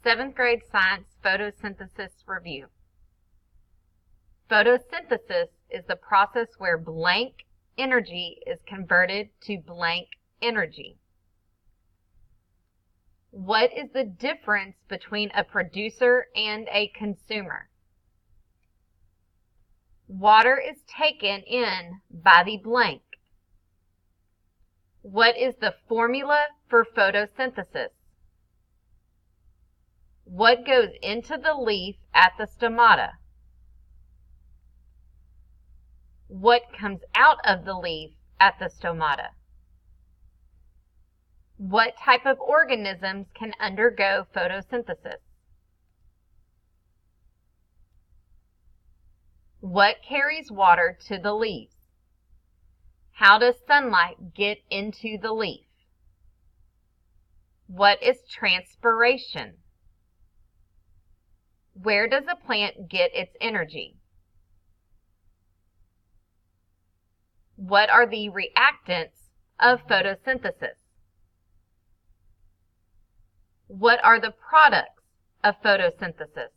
7th grade science photosynthesis review. Photosynthesis is the process where blank energy is converted to blank energy. What is the difference between a producer and a consumer? Water is taken in by the blank. What is the formula for photosynthesis? What goes into the leaf at the stomata? What comes out of the leaf at the stomata? What type of organisms can undergo photosynthesis? What carries water to the leaves? How does sunlight get into the leaf? What is transpiration? Where does a plant get its energy? What are the reactants of photosynthesis? What are the products of photosynthesis?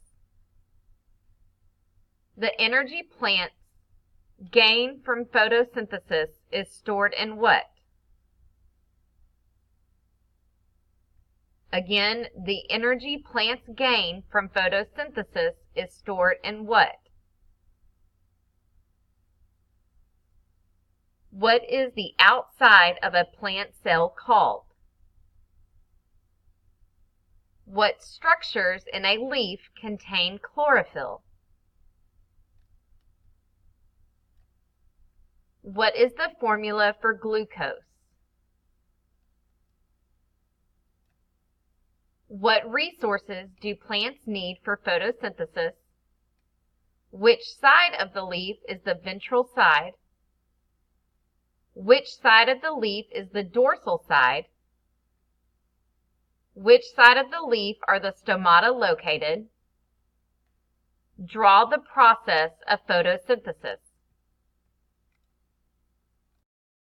The energy plants gain from photosynthesis is stored in what? Again, the energy plants gain from photosynthesis is stored in what? What is the outside of a plant cell called? What structures in a leaf contain chlorophyll? What is the formula for glucose? What resources do plants need for photosynthesis? Which side of the leaf is the ventral side? Which side of the leaf is the dorsal side? Which side of the leaf are the stomata located? Draw the process of photosynthesis.